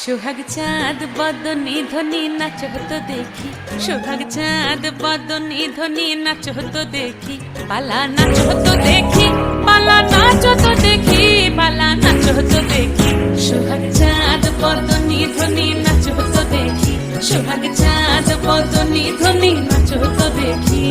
সোহাগ চাঁদ বদনি ধ্বনি নাচ হতো দেখি, সোহাগ চাঁদ বদনি ধ্বনি নাচ হতো দেখি, পালা নাচ হতো দেখি, পালা নাচ হতো দেখি, পালা নাচ হতো দেখি, সোহাগ চাঁদ বদনি ধ্বনি নাচ হতো দেখি, সোহাগ চাঁদ বদনি ধ্বনি নাচ হতো দেখি।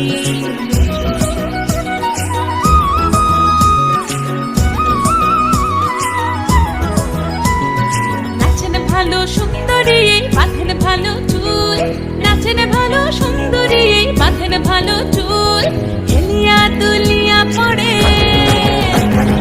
ভালো সুন্দরী বাঁধেন ভালো চুল, নাচেন ভালো সুন্দরী বাঁধেন ভালো চুল, হেলিয়া দুলিয়া পড়ে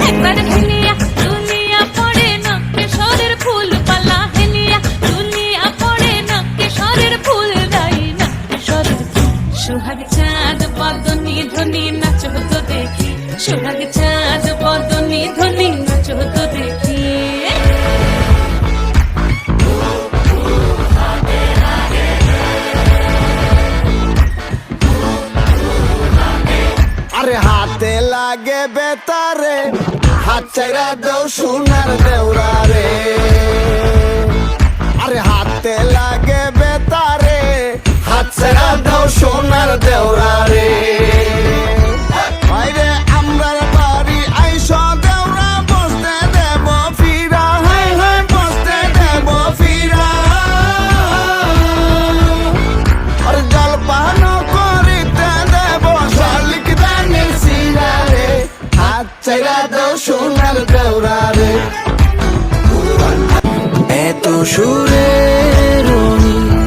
একবার হেলিয়া দুলিয়া পড়ে নকেশ্বরের ফুল পালা, হেলিয়া দুলিয়া পড়ে নকেশ্বরের ফুল দাই নকেশ্বরের ফুল। সোহাগ চাঁদ বদনি ধ্বনি নাচ হতো দেখি, সোহাগ চাঁদ বদনি ধ্বনি নাচ হতো দেখি। হাতে লাগে বেতারে, হাত চাইরা দেও সোনার দেওরা রে, আরে হাতে লাগে বেতারে, হাত চাইরা দেও সোনার দেওরা রে। বাইরে আমরার বাড়ি আইস দেওরা, বসতে দেব ফিরা, হাই হাই বসতে দেব ফিরা, আর জলপান করিতে দেব শালিক দানের সিরা রে, হাত চাইরা দেও সোনার দেওরা রে। এত সুরে রঙিন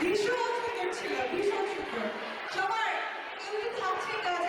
ভীষণ সুন্দর ছিল, ভীষণ সুন্দর। সবার এমনি থাকছে কাজ